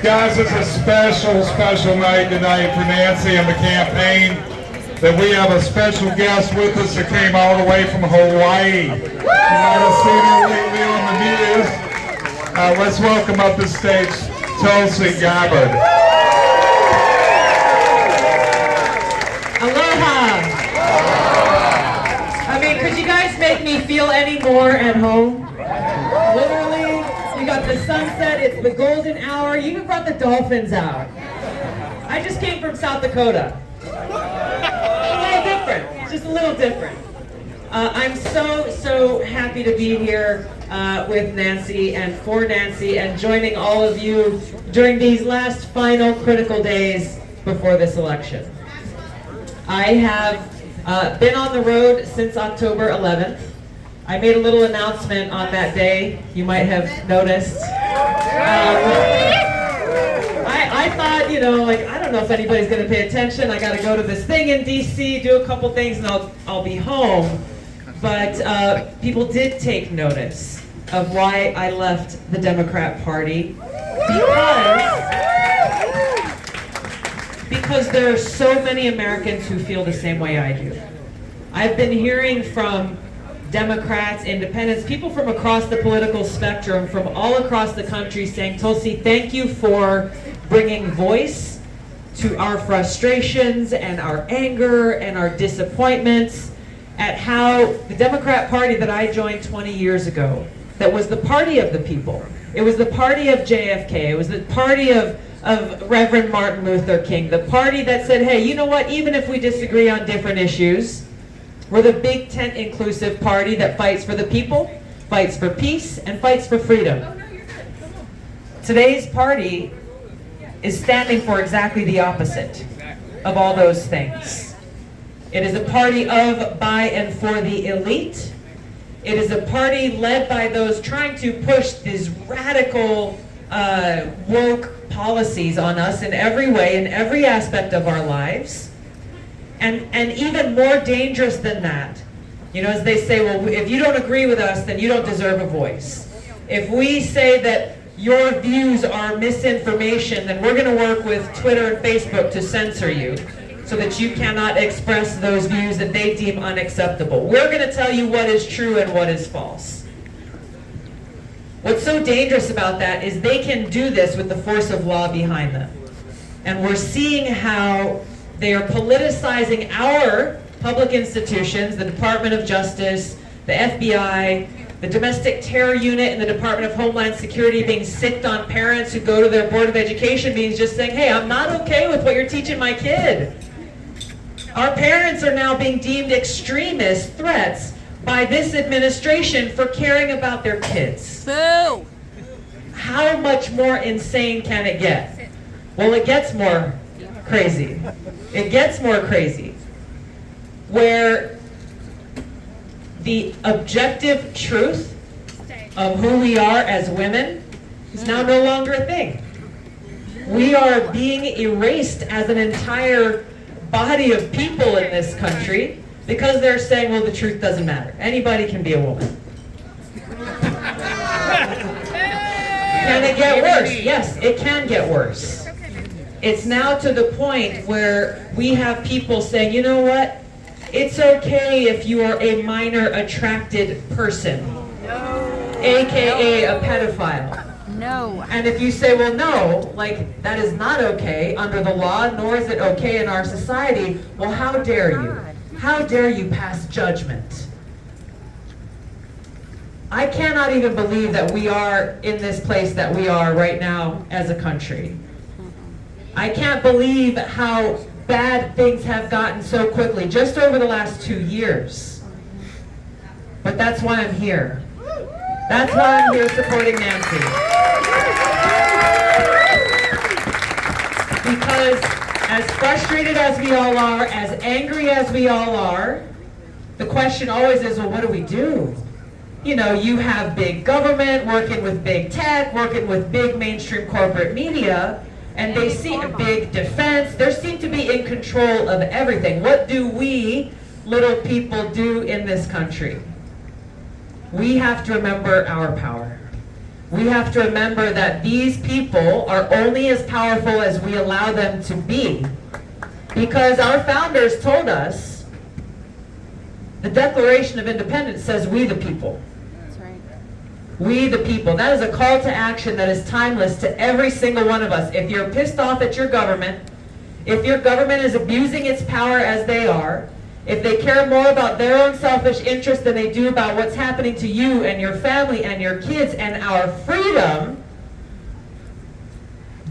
Guys, it's a special, special night tonight for Nancy and the campaign. That we have a special guest with us that came all the way from Hawaii. You might have seen her lately on the news. Let's welcome up the stage Tulsa Gabbard. Aloha! I mean, could you guys make me feel any more at home? Literally, you got the sunset, it's the golden hour, you even brought the dolphins out. I just came from South Dakota. A little different, just a little different. I'm so happy to be here with Nancy and for Nancy and joining all of you during these last final critical days before this election. I have been on the road since October 11th. I made a little announcement on that day, you might have noticed. I thought, you know, like, I don't know if anybody's going to pay attention. I got to go to this thing in D.C., do a couple things, and I'll be home. But people did take notice of why I left the Democrat Party because there are so many Americans who feel the same way I do. I've been hearing from Democrats, independents, people from across the political spectrum, from all across the country saying, Tulsi, thank you for bringing voice to our frustrations and our anger and our disappointments at how the Democrat Party that I joined 20 years ago, that was the party of the people. It was the party of JFK. It was the party of Reverend Martin Luther King. The party that said, hey, you know what, even if we disagree on different issues, we're the big tent inclusive party that fights for the people, fights for peace, and fights for freedom. Today's party is standing for exactly the opposite of all those things. It is a party of, by, and for the elite. It is a party led by those trying to push these radical, woke policies on us in every way, in every aspect of our lives. And even more dangerous than that, you know, as they say, well, if you don't agree with us, then you don't deserve a voice. If we say that your views are misinformation, then we're going to work with Twitter and Facebook to censor you so that you cannot express those views that they deem unacceptable. We're going to tell you what is true and what is false. What's so dangerous about that is they can do this with the force of law behind them. And we're seeing how they are politicizing our public institutions, the Department of Justice, the FBI, the Domestic Terror Unit, and the Department of Homeland Security being sicked on parents who go to their Board of Education meetings just saying, hey, I'm not okay with what you're teaching my kid. Our parents are now being deemed extremist threats by this administration for caring about their kids. Boo! How much more insane can it get? Well, it gets more crazy. It gets more crazy. Where the objective truth of who we are as women is now no longer a thing. We are being erased as an entire body of people in this country because they're saying, well, the truth doesn't matter. Anybody can be a woman. Can it get worse? Yes, it can get worse. It's now to the point where we have people saying, you know what? It's okay if you are a minor attracted person, AKA a pedophile. No. And if you say, well, no, like, that is not okay under the law, nor is it okay in our society, well, how dare you? How dare you pass judgment? I cannot even believe that we are in this place that we are right now as a country. I can't believe how bad things have gotten so quickly, just over the last 2 years. But that's why I'm here. That's why I'm here supporting Nancy. Because as frustrated as we all are, as angry as we all are, the question always is, well, what do we do? You know, you have big government working with big tech, working with big mainstream corporate media, and they see a big defense. They seem to be in control of everything. What do we little people do in this country? We have to remember our power. we have to remember that these people are only as powerful as we allow them to be. Because our founders told us, the Declaration of Independence says we the people. That's right. We the people. That is a call to action that is timeless to every single one of us. If you're pissed off at your government, if your government is abusing its power as they are, if they care more about their own selfish interests than they do about what's happening to you and your family and your kids and our freedom,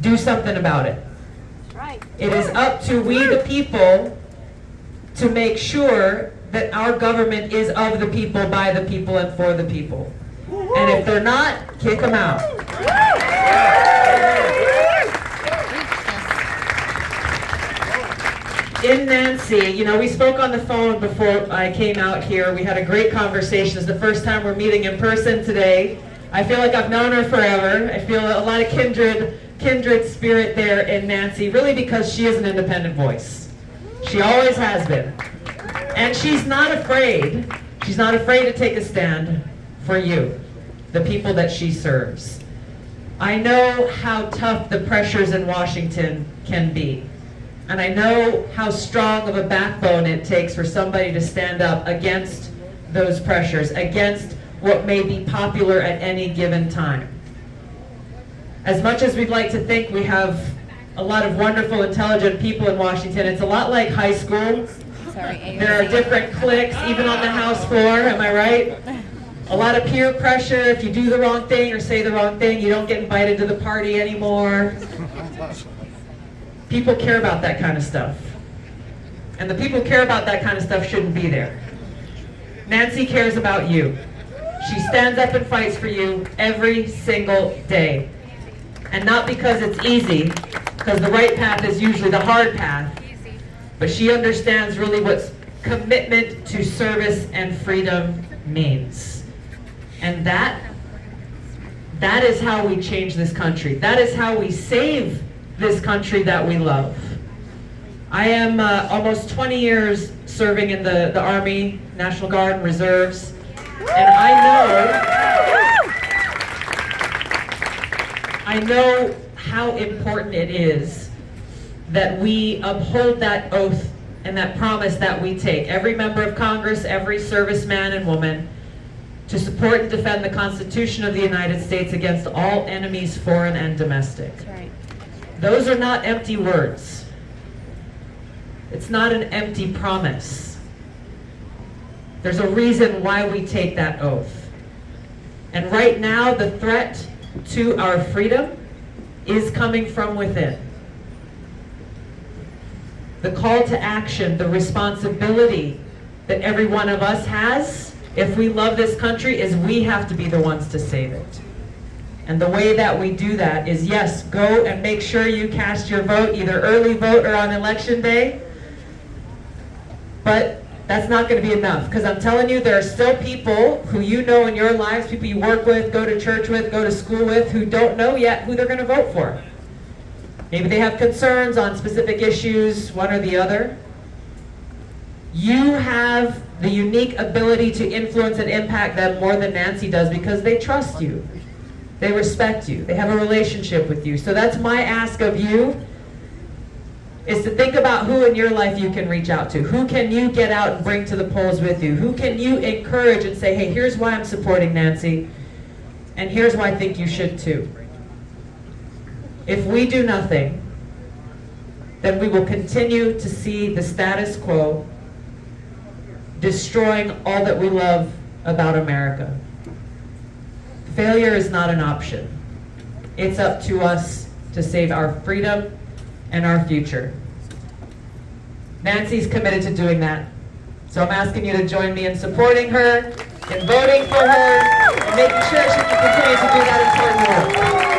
do something about it. Right. It is up to we the people to make sure that our government is of the people, by the people, and for the people. And if they're not, kick them out. In Nancy, you know, we spoke on the phone before I came out here. We had a great conversation. It's the first time we're meeting in person today. I feel like I've known her forever. I feel a lot of kindred spirit there in Nancy, really because she is an independent voice. She always has been. And she's not afraid. She's not afraid to take a stand for you, the people that she serves. I know how tough the pressures in Washington can be. And I know how strong of a backbone it takes for somebody to stand up against those pressures, against what may be popular at any given time. As much as we'd like to think we have a lot of wonderful, intelligent people in Washington, it's a lot like high school. Sorry, There are different cliques, even on the House floor, am I right? A lot of peer pressure. If you do the wrong thing or say the wrong thing, you don't get invited to the party anymore. People care about that kind of stuff. And the people who care about that kind of stuff shouldn't be there. Nancy cares about you. She stands up and fights for you every single day. And not because it's easy, because the right path is usually the hard path, but she understands really what commitment to service and freedom means. And that is how we change this country. That is how we save this country that we love. I am almost 20 years serving in the Army, National Guard, and Reserves, and I know how important it is that we uphold that oath and that promise that we take, every member of Congress, every serviceman and woman, to support and defend the Constitution of the United States against all enemies, foreign and domestic. That's right. Those are not empty words. It's not an empty promise. There's a reason why we take that oath. And right now, the threat to our freedom is coming from within. The call to action, the responsibility that every one of us has, if we love this country, is we have to be the ones to save it. And the way that we do that is, yes, go and make sure you cast your vote, either early vote or on election day. But that's not going to be enough, because I'm telling you, there are still people who you know in your lives, people you work with, go to church with, go to school with, who don't know yet who they're going to vote for. Maybe they have concerns on specific issues, one or the other. You have the unique ability to influence and impact them more than Nancy does, because they trust you. They respect you. They have a relationship with you. So that's my ask of you, is to think about who in your life you can reach out to. Who can you get out and bring to the polls with you? Who can you encourage and say, hey, here's why I'm supporting Nancy, and here's why I think you should too. If we do nothing, then we will continue to see the status quo destroying all that we love about America. Failure is not an option. It's up to us to save our freedom and our future. Nancy's committed to doing that. So I'm asking you to join me in supporting her, in voting for her, and making sure she can continue to do that important work.